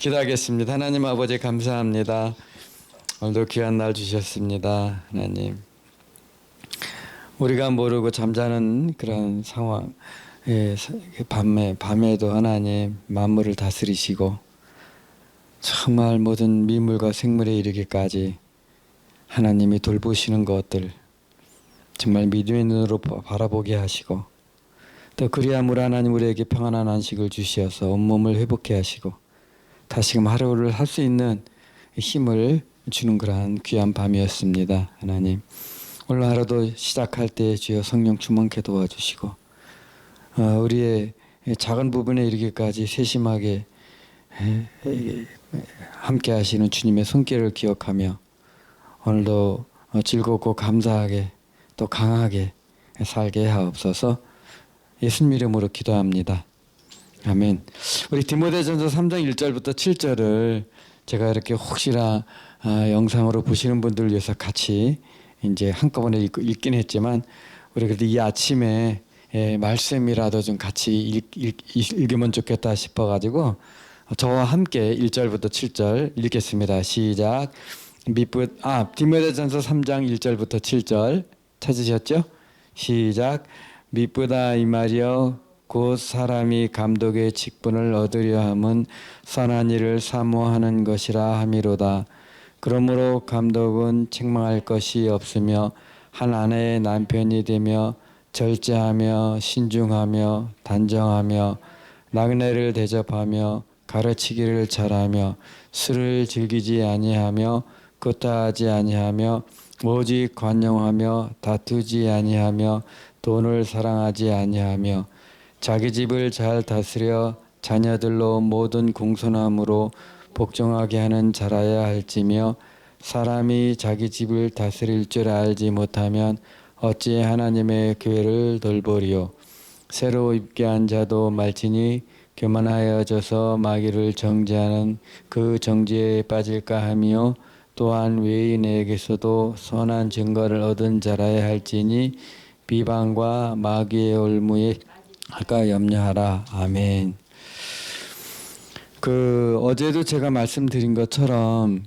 기도하겠습니다. 하나님 아버지 감사합니다. 오늘도 귀한 날 주셨습니다. 하나님, 우리가 모르고 잠자는 그런 상황, 밤에도 하나님 만물을 다스리시고 정말 모든 미물과 생물에 이르기까지 하나님이 돌보시는 것들 정말 믿음의 눈으로 바라보게 하시고, 또 그리함으로 하나님 우리에게 평안한 안식을 주시어서 온몸을 회복케 하시고 다시금 하루를 할 수 있는 힘을 주는 그러한 귀한 밤이었습니다. 하나님, 오늘 하루도 시작할 때 주여 성령 충만케 도와주시고 우리의 작은 부분에 이르기까지 세심하게 함께 하시는 주님의 손길을 기억하며 오늘도 즐겁고 감사하게 또 강하게 살게 하옵소서. 예수님 이름으로 기도합니다. 아멘. 우리 디모데전서 3장 1절부터 7절을 제가 이렇게 혹시나 영상으로 보시는 분들을 위해서 같이 이제 한꺼번에 읽긴 했지만 우리 그래도 이 아침에 말씀이라도 좀 같이 읽으면 좋겠다 싶어가지고 저와 함께 1절부터 7절 읽겠습니다. 시작. 디모데전서 3장 1절부터 7절 찾으셨죠? 시작. 미쁘다 이 말이여 곧 사람이 감독의 직분을 얻으려 함은 선한 일을 사모하는 것이라 함이로다. 그러므로 감독은 책망할 것이 없으며 한 아내의 남편이 되며 절제하며 신중하며 단정하며 나그네를 대접하며 가르치기를 잘하며 술을 즐기지 아니하며 구타하지 아니하며 오직 관용하며 다투지 아니하며 돈을 사랑하지 아니하며 자기 집을 잘 다스려 자녀들로 모든 공손함으로 복종하게 하는 자라야 할지며 사람이 자기 집을 다스릴 줄 알지 못하면 어찌 하나님의 교회를 돌보리요. 새로 입게 한 자도 말지니 교만하여져서 마귀를 정죄하는 그 정죄에 빠질까 하며 또한 외인에게서도 선한 증거를 얻은 자라야 할지니 비방과 마귀의 올무에 할까 염려하라. 아멘. 어제도 제가 말씀드린 것처럼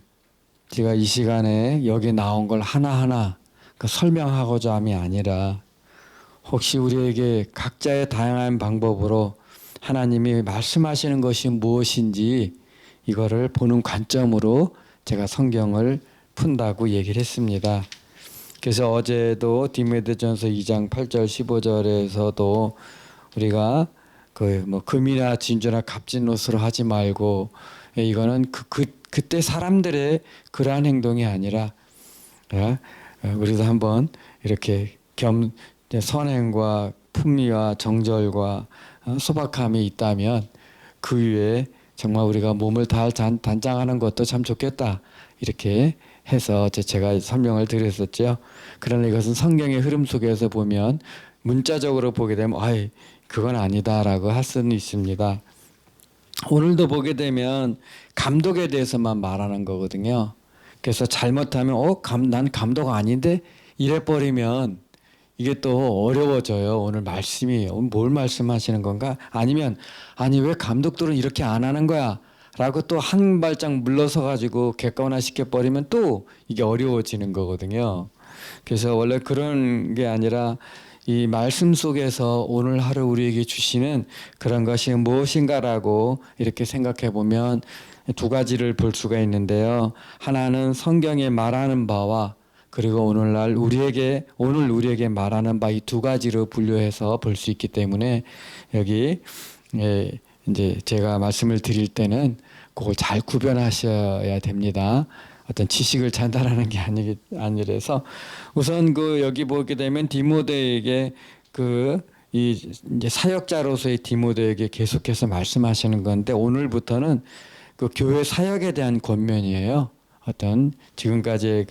제가 이 시간에 여기 나온 걸 하나하나 설명하고자 함이 아니라 혹시 우리에게 각자의 다양한 방법으로 하나님이 말씀하시는 것이 무엇인지 이거를 보는 관점으로 제가 성경을 푼다고 얘기를 했습니다. 그래서 어제도 디모데전서 2장 8절 15절에서도 우리가 금이나 진주나 값진 옷으로 하지 말고 이거는 그때 사람들의 그러한 행동이 아니라 우리도 한번 이렇게 선행과 품위와 정절과 소박함이 있다면 그 위에 정말 우리가 몸을 다 단장하는 것도 참 좋겠다 이렇게 해서 제가 설명을 드렸었죠. 그러나 이것은 성경의 흐름 속에서 보면 문자적으로 보게 되면 그건 아니다라고 할 수는 있습니다. 오늘도 보게 되면 감독에 대해서만 말하는 거거든요. 그래서 잘못하면 난 감독 아닌데 이래버리면 이게 또 어려워져요. 오늘 말씀이 뭘 말씀하시는 건가? 아니면 왜 감독들은 이렇게 안 하는 거야? 라고 또 한 발짝 물러서 가지고 객관화 시켜버리면 또 이게 어려워지는 거거든요. 그래서 원래 그런 게 아니라 이 말씀 속에서 오늘 하루 우리에게 주시는 그런 것이 무엇인가라고 이렇게 생각해 보면 두 가지를 볼 수가 있는데요. 하나는 성경에 말하는 바와 그리고 오늘 우리에게 말하는 바 이 두 가지로 분류해서 볼 수 있기 때문에 여기 이제 제가 말씀을 드릴 때는 그걸 잘 구별하셔야 됩니다. 어떤 지식을 전달하는 게 아니라서 우선 여기 보게 되면 디모데에게 이제 사역자로서의 디모데에게 계속해서 말씀하시는 건데 오늘부터는 그 교회 사역에 대한 권면이에요. 어떤 지금까지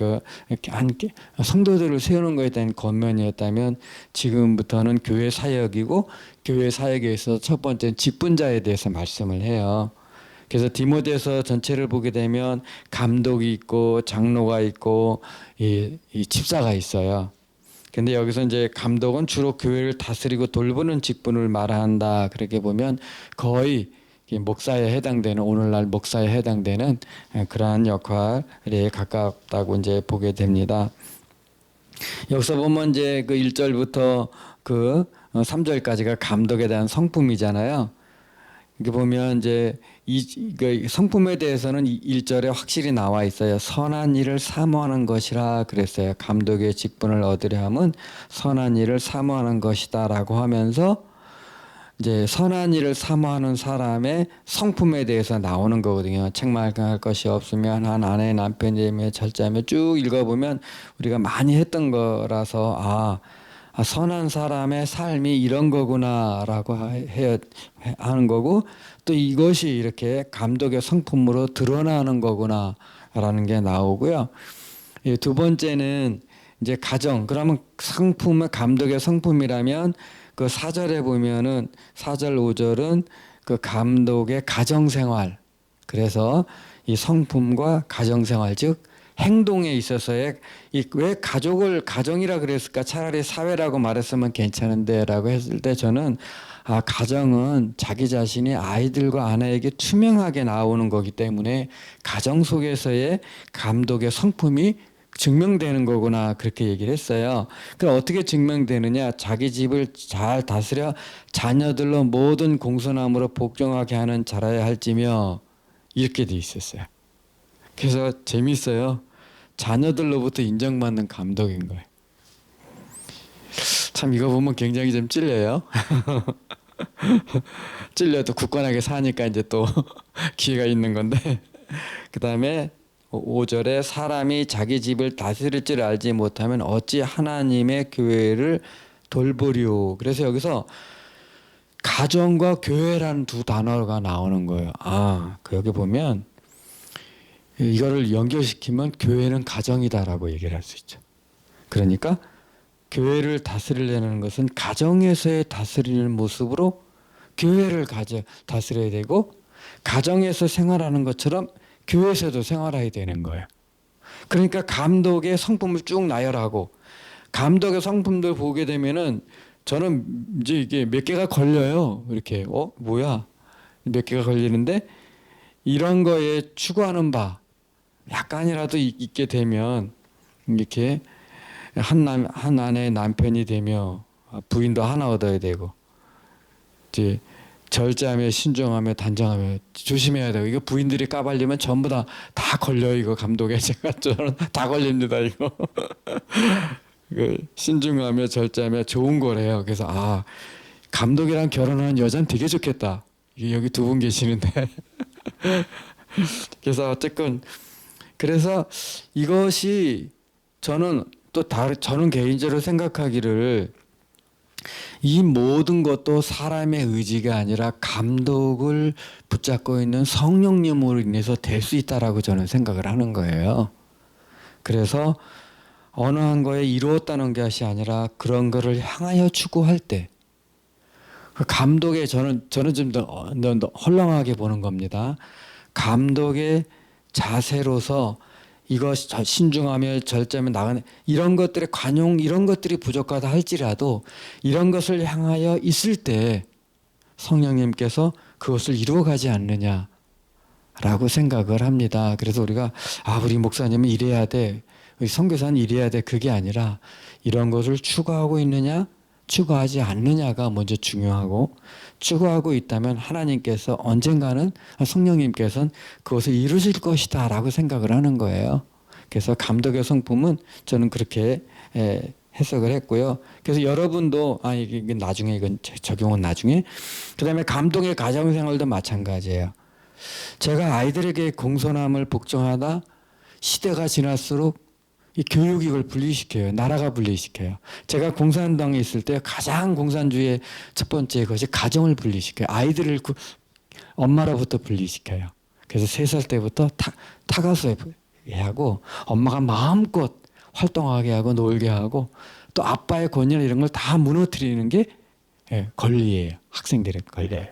성도들을 세우는 것에 대한 권면이었다면 지금부터는 교회 사역이고 교회 사역에 있어서 첫 번째는 직분자에 대해서 말씀을 해요. 그래서 디모데서 전체를 보게 되면 감독이 있고 장로가 있고 이 집사가 있어요. 근데 여기서 이제 감독은 주로 교회를 다스리고 돌보는 직분을 말한다. 그렇게 보면 거의 이 목사에 해당되는 오늘날 목사에 해당되는 그러한 역할에 가깝다고 이제 보게 됩니다. 여기서 보면 이제 그 1절부터 그 3절까지가 감독에 대한 성품이잖아요. 이게 보면 이제 그 성품에 대해서는 1절에 확실히 나와 있어요. 선한 일을 사모하는 것이라 그랬어요. 감독의 직분을 얻으려 함은 선한 일을 사모하는 것이다라고 하면서 이제 선한 일을 사모하는 사람의 성품에 대해서 나오는 거거든요. 책망할 것이 없으면 한 아내의 남편이며 절제하며 쭉 읽어보면 우리가 많이 했던 거라서 선한 사람의 삶이 이런 거구나라고 하는 거고 또 이것이 이렇게 감독의 성품으로 드러나는 거구나라는 게 나오고요. 두 번째는 이제 가정. 그러면 성품은 감독의 성품이라면 그 4절에 보면은 4절 5절은 그 감독의 가정생활. 그래서 이 성품과 가정생활 즉 행동에 있어서의 왜 가족을 가정이라 그랬을까? 차라리 사회라고 말했으면 괜찮은데라고 했을 때 저는 가정은 자기 자신이 아이들과 아내에게 투명하게 나오는 거기 때문에 가정 속에서의 감독의 성품이 증명되는 거구나 그렇게 얘기를 했어요. 그럼 어떻게 증명되느냐? 자기 집을 잘 다스려 자녀들로 모든 공손함으로 복종하게 하는 자라야 할지며 이렇게 돼 있었어요. 그래서 재밌어요. 자녀들로부터 인정받는 감독인 거예요. 참 이거 보면 굉장히 좀 찔려요. 찔려도 굳건하게 사니까 이제 또 기회가 있는 건데 그 다음에 5절에 사람이 자기 집을 다스릴 줄 알지 못하면 어찌 하나님의 교회를 돌보리오. 그래서 여기서 가정과 교회라는 두 단어가 나오는 거예요. 그 여기 보면 이거를 연결시키면 교회는 가정이다라고 얘기를 할 수 있죠. 그러니까 교회를 다스리려는 것은 가정에서의 다스리는 모습으로 교회를 다스려야 되고 가정에서 생활하는 것처럼 교회에서도 생활해야 되는 거예요. 그러니까 감독의 성품을 쭉 나열하고 감독의 성품들 보게 되면은 저는 이제 이게 몇 개가 걸려요. 이렇게 뭐야 몇 개가 걸리는데 이런 거에 추구하는 바 약간이라도 있게 되면 이렇게 한 아내의 남편이 되며 부인도 하나 얻어야 되고 이제 절제하며 신중하며 단정하며 조심해야 되고 이거 부인들이 까발리면 전부 다 걸려 이거 감독에 저는 다 걸립니다 이거 신중하며 절제하며 좋은 거래요. 그래서 감독이랑 결혼하는 여자는 되게 좋겠다. 여기 두 분 계시는데 그래서 어쨌든 그래서 이것이 저는 저는 개인적으로 생각하기를 이 모든 것도 사람의 의지가 아니라 감독을 붙잡고 있는 성령님으로 인해서 될 수 있다라고 저는 생각을 하는 거예요. 그래서 어느 한 거에 이루었다는 것이 아니라 그런 거를 향하여 추구할 때 그 감독의 저는 좀 더 헐렁하게 보는 겁니다. 감독의 자세로서 이것이 신중하며 절제하며 나가는 이런 것들의 관용 이런 것들이 부족하다 할지라도 이런 것을 향하여 있을 때 성령님께서 그것을 이루어가지 않느냐라고 생각을 합니다. 그래서 우리가 우리 목사님은 이래야 돼, 우리 선교사는 이래야 돼 그게 아니라 이런 것을 추구하고 있느냐 추구하지 않느냐가 먼저 중요하고 추구하고 있다면 하나님께서 언젠가는 성령님께서는 그것을 이루실 것이다 라고 생각을 하는 거예요. 그래서 감독의 성품은 저는 그렇게 해석을 했고요. 그래서 여러분도 이건 나중에 이건 적용은 나중에 그 다음에 감독의 가정생활도 마찬가지예요. 제가 아이들에게 공손함을 복종하다 시대가 지날수록 이 교육이 이걸 분리시켜요. 나라가 분리시켜요. 제가 공산당에 있을 때 가장 공산주의의 첫 번째 것이 가정을 분리시켜요. 아이들을 엄마로부터 분리시켜요. 그래서 3살 때부터 타가수에 하고 엄마가 마음껏 활동하게 하고 놀게 하고 또 아빠의 권위나 이런 걸 다 무너뜨리는 게 권리예요. 학생들의 권리예요.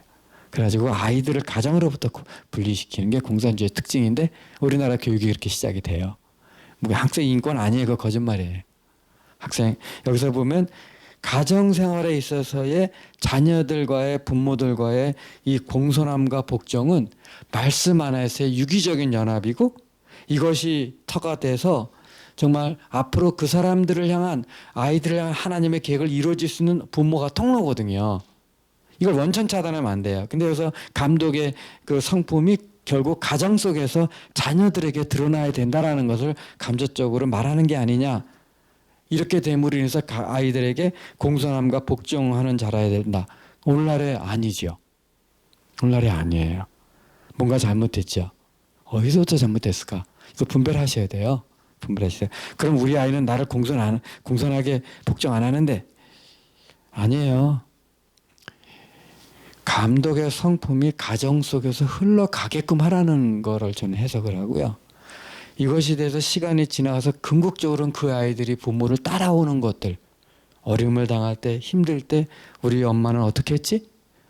그래가지고 아이들을 가정으로부터 분리시키는 게 공산주의의 특징인데 우리나라 교육이 그렇게 시작이 돼요. 학생 인권 아니에요. 그거 거짓말이에요. 학생 여기서 보면 가정 생활에 있어서의 자녀들과의 부모들과의 이 공손함과 복종은 말씀 안에서의 유기적인 연합이고 이것이 터가 돼서 정말 앞으로 그 사람들을 향한 아이들을 향한 하나님의 계획을 이루어질 수 있는 부모가 통로거든요. 이걸 원천 차단하면 안 돼요. 근데 여기서 감독의 그 성품이 결국 가정 속에서 자녀들에게 드러나야 된다라는 것을 간접적으로 말하는 게 아니냐. 이렇게 됨으로 인해서 아이들에게 공손함과 복종하는 자라야 된다. 오늘날에 아니죠. 오늘날에 아니에요. 뭔가 잘못됐죠. 어디서부터 잘못됐을까? 이거 분별하셔야 돼요. 분별하셔야 돼요. 그럼 우리 아이는 나를 공손하게 복종 안 하는데 아니에요. 감독의 성품이 가정 속에서 흘러가게끔 하라는 거를 저는 해석을 하고요. 이것이 돼서 시간이 지나가서 궁극적으로는 그 아이들이 부모를 따라오는 것들, 어려움을 당할 때, 힘들 때 우리 엄마는 어떻게 했지?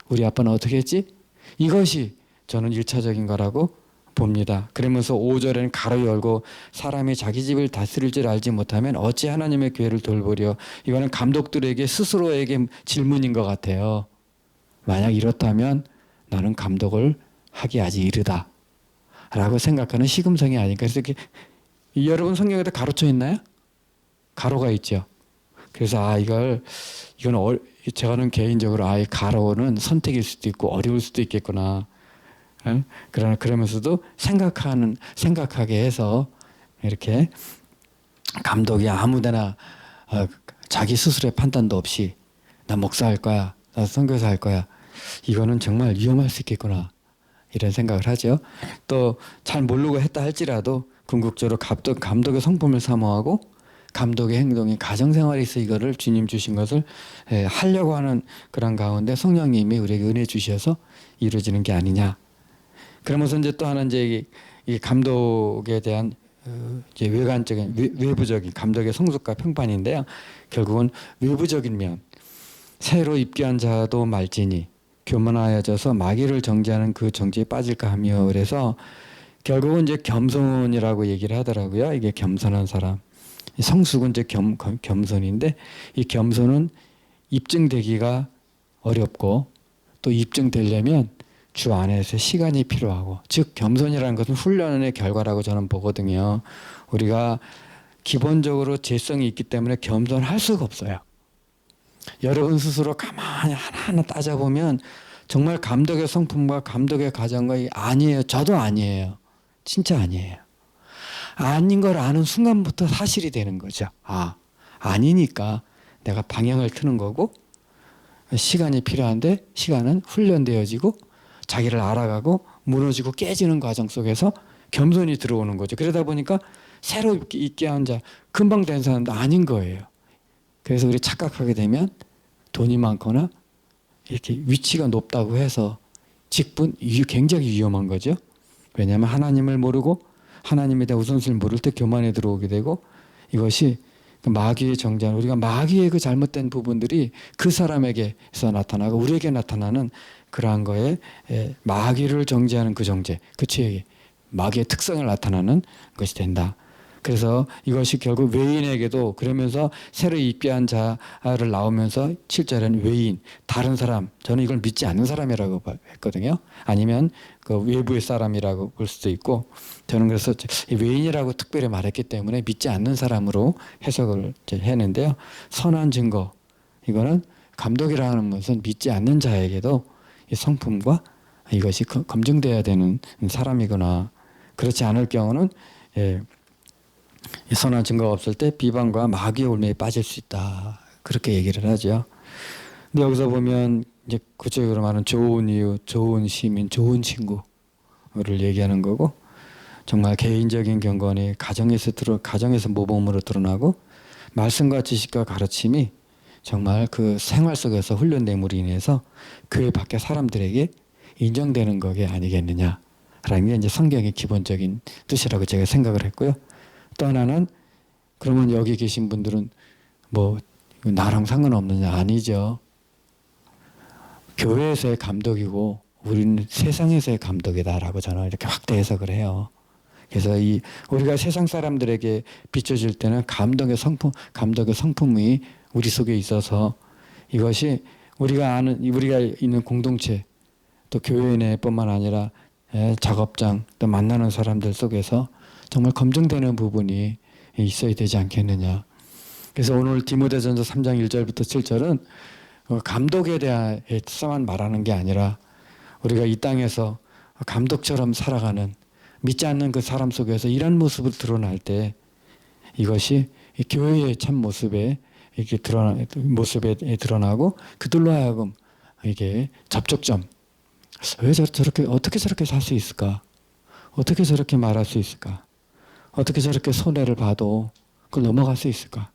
우리 아빠는 어떻게 했지? 이것이 저는 1차적인 거라고 봅니다. 그러면서 5절에는 가로 열고 사람이 자기 집을 다스릴 줄 알지 못하면 어찌 하나님의 교회를 돌보려. 이거는 감독들에게 스스로에게 질문인 것 같아요. 만약 이렇다면 나는 감독을 하기 아직 이르다 라고 생각하는 시금성이 아닐까. 그래서 이렇게 여러분 성경에도 가로쳐 있나요? 가로가 있죠. 그래서 이건 제가는 개인적으로 이 가로는 선택일 수도 있고 어려울 수도 있겠구나. 그러면서도 생각하게 해서 이렇게 감독이 아무데나 자기 스스로의 판단도 없이 나 목사할 거야, 나 선교사 할 거야. 이거는 정말 위험할 수 있겠구나. 이런 생각을 하죠. 또 잘 모르고 했다 할지라도 궁극적으로 감독의 성품을 사모하고 감독의 행동이 가정생활에 있어 이거를 주님 주신 것을 하려고 하는 그런 가운데 성령님이 우리에게 은혜 주셔서 이루어지는 게 아니냐. 그러면서 이제 또 하나 이제 이 감독에 대한 이제 외부적인 감독의 성숙과 평판인데요. 결국은 외부적인 면, 새로 입교한 자도 말지니 교만하여져서 마귀를 정죄하는 그 정죄에 빠질까 하며, 그래서 결국은 이제 겸손이라고 얘기를 하더라고요. 이게 겸손한 사람. 성숙은 이제 겸손인데 이 겸손은 입증되기가 어렵고 또 입증되려면 주 안에서 시간이 필요하고, 즉 겸손이라는 것은 훈련의 결과라고 저는 보거든요. 우리가 기본적으로 재성이 있기 때문에 겸손할 수가 없어요. 여러분 스스로 가만히 하나하나 따져보면 정말 감독의 성품과 감독의 가정과 아니에요. 저도 아니에요. 진짜 아니에요. 아닌 걸 아는 순간부터 사실이 되는 거죠. 아니니까 내가 방향을 트는 거고, 시간이 필요한데 시간은 훈련되어지고 자기를 알아가고 무너지고 깨지는 과정 속에서 겸손이 들어오는 거죠. 그러다 보니까 새로 있게 한 자, 금방 된 사람도 아닌 거예요. 그래서 우리 착각하게 되면 돈이 많거나 이렇게 위치가 높다고 해서 직분, 굉장히 위험한 거죠. 왜냐하면 하나님을 모르고 하나님에 대한 우선순위를 모를 때 교만에 들어오게 되고, 이것이 마귀의 정죄, 우리가 마귀의 그 잘못된 부분들이 그 사람에게서 나타나고 우리에게 나타나는 그러한 거에 마귀를 정죄하는 그 정죄, 그 죄의 마귀의 특성을 나타나는 것이 된다. 그래서 이것이 결국 외인에게도, 그러면서 새로 입교한 자를 나오면서 7절에는 외인, 다른 사람, 저는 이걸 믿지 않는 사람이라고 했거든요. 아니면 그 외부의 사람이라고 볼 수도 있고, 저는 그래서 외인이라고 특별히 말했기 때문에 믿지 않는 사람으로 해석을 했는데요. 선한 증거, 이거는 감독이라는 것은 믿지 않는 자에게도 이 성품과 이것이 검증돼야 되는 사람이거나, 그렇지 않을 경우는 선한 증거가 없을 때 비방과 마귀의 올매에 빠질 수 있다. 그렇게 얘기를 하죠. 근데 여기서 보면 이제 구체적으로 말하는 좋은 이유, 좋은 시민, 좋은 친구를 얘기하는 거고, 정말 개인적인 경건이 가정에서 모범으로 드러나고, 말씀과 지식과 가르침이 정말 그 생활 속에서 훈련됨으로 인해서 교회 밖에 사람들에게 인정되는 것이 아니겠느냐라는 게 이제 성경의 기본적인 뜻이라고 제가 생각을 했고요. 또 하나는, 그러면 여기 계신 분들은 뭐 나랑 상관없느냐? 아니죠. 교회에서의 감독이고 우리는 세상에서의 감독이다라고 저는 이렇게 확대 해석을 해요. 그래서 우리가 세상 사람들에게 비춰질 때는 감독의 성품이 우리 속에 있어서 이것이 우리가 있는 공동체, 또 교회 내뿐만 아니라 작업장, 또 만나는 사람들 속에서 정말 검증되는 부분이 있어야 되지 않겠느냐. 그래서 오늘 디모데전서 3장 1절부터 7절은 감독에 대해서만 말하는 게 아니라 우리가 이 땅에서 감독처럼 살아가는, 믿지 않는 그 사람 속에서 이런 모습을 드러날 때 이것이 교회의 참 모습에 이렇게 드러나고 그들로 하여금 이게 접촉점, 왜 저렇게, 어떻게 저렇게 살 수 있을까? 어떻게 저렇게 말할 수 있을까? 어떻게 저렇게 손해를 봐도 그걸 넘어갈 수 있을까?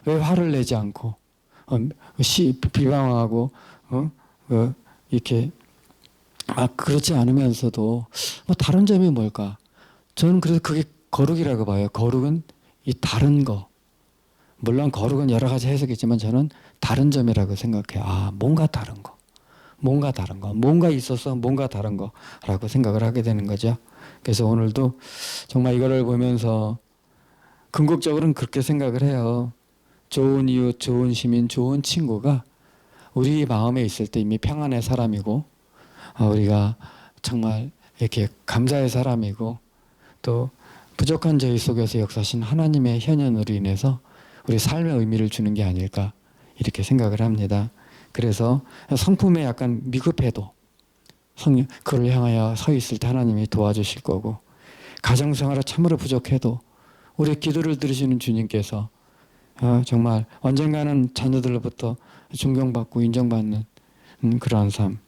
왜 화를 내지 않고 비방하고 이렇게 그렇지 않으면서도 다른 점이 뭘까? 저는 그래서 그게 거룩이라고 봐요. 거룩은 이 다른 거. 물론 거룩은 여러 가지 해석이 있지만 저는 다른 점이라고 생각해요. 뭔가 다른 거. 뭔가 다른 거. 뭔가 있어서 뭔가 다른 거라고 생각을 하게 되는 거죠. 그래서 오늘도 정말 이거를 보면서 궁극적으로는 그렇게 생각을 해요. 좋은 이웃, 좋은 시민, 좋은 친구가 우리 마음에 있을 때 이미 평안의 사람이고, 우리가 정말 이렇게 감사의 사람이고, 또 부족한 저희 속에서 역사하신 하나님의 현현으로 인해서 우리 삶의 의미를 주는 게 아닐까 이렇게 생각을 합니다. 그래서 성품에 약간 미급해도 그를 향하여 서 있을 때 하나님이 도와주실 거고, 가정생활에 참으로 부족해도 우리 기도를 들으시는 주님께서 정말 언젠가는 자녀들로부터 존경받고 인정받는 그러한 삶.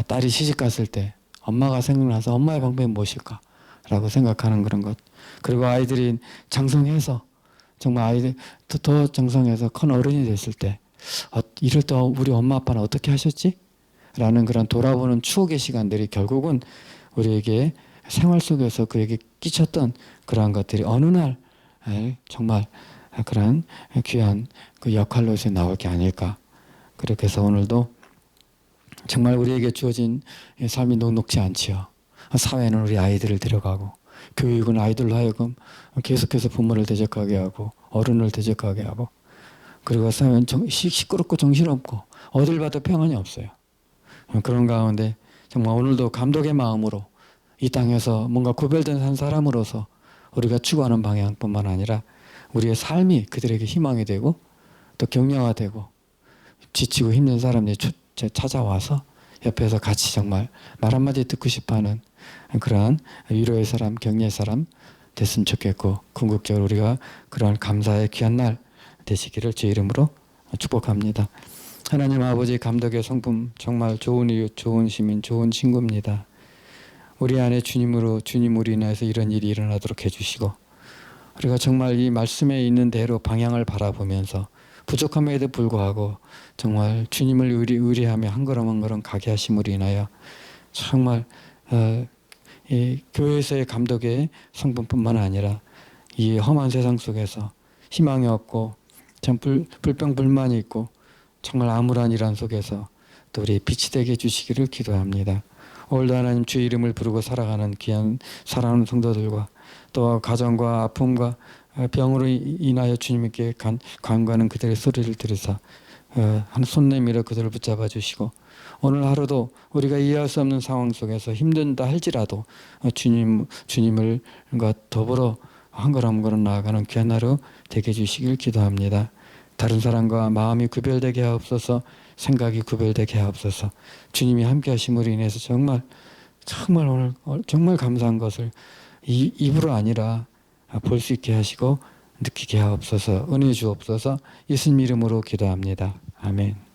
딸이 시집 갔을 때 엄마가 생각나서 엄마의 방법이 무엇일까? 라고 생각하는 그런 것. 그리고 아이들이 장성해서 정말 아이들 더 장성해서 큰 어른이 됐을 때 이럴 때 우리 엄마 아빠는 어떻게 하셨지? 라는 그런 돌아보는 추억의 시간들이 결국은 우리에게 생활 속에서 그에게 끼쳤던 그러한 것들이 어느 날 정말 그런 귀한 그 역할로서 나올 게 아닐까. 그렇게 해서 오늘도 정말 우리에게 주어진 삶이 녹록지 않지요. 사회는 우리 아이들을 데려가고, 교육은 아이들로 하여금 계속해서 부모를 대적하게 하고 어른을 대적하게 하고, 그리고 사회는 시끄럽고 정신없고 어딜 봐도 평안이 없어요. 그런 가운데 정말 오늘도 감독의 마음으로 이 땅에서 뭔가 구별된 한 사람으로서 우리가 추구하는 방향뿐만 아니라 우리의 삶이 그들에게 희망이 되고 또 격려가 되고, 지치고 힘든 사람들이 찾아와서 옆에서 같이 정말 말 한마디 듣고 싶어하는 그러한 위로의 사람, 격려의 사람 됐으면 좋겠고, 궁극적으로 우리가 그러한 감사의 귀한 날 되시기를 제 이름으로 축복합니다. 하나님 아버지, 감독의 성품 정말 좋은 이웃, 좋은 시민, 좋은 친구입니다. 우리 안에 주님으로 인해서 이런 일이 일어나도록 해주시고, 우리가 정말 이 말씀에 있는 대로 방향을 바라보면서 부족함에도 불구하고 정말 주님을 의뢰하며 한 걸음 한 걸음 가게 하심으로 인하여 정말 이 교회에서의 감독의 성품뿐만 아니라 이 험한 세상 속에서 희망이 없고 참 불평불만이 있고 정말 암울한 일환 속에서 또 우리 빛이 되게 해주시기를 기도합니다. 오늘도 하나님 주의 이름을 부르고 살아가는 귀한 사랑하는 성도들과 또 가정과 아픔과 병으로 인하여 주님께 간구하는 그들의 소리를 들으사 손 내밀어 그들을 붙잡아 주시고, 오늘 하루도 우리가 이해할 수 없는 상황 속에서 힘든다 할지라도 주님을과 더불어 한 걸음 한 걸음 나아가는 귀한 하루 되게 해주시길 기도합니다. 다른 사람과 마음이 구별되게 하옵소서, 생각이 구별되게 하옵소서. 주님이 함께 하심으로 인해서 정말 오늘 정말 감사한 것을 입으로 아니라 볼 수 있게 하시고 느끼게 하옵소서. 은혜 주옵소서. 예수님 이름으로 기도합니다. 아멘.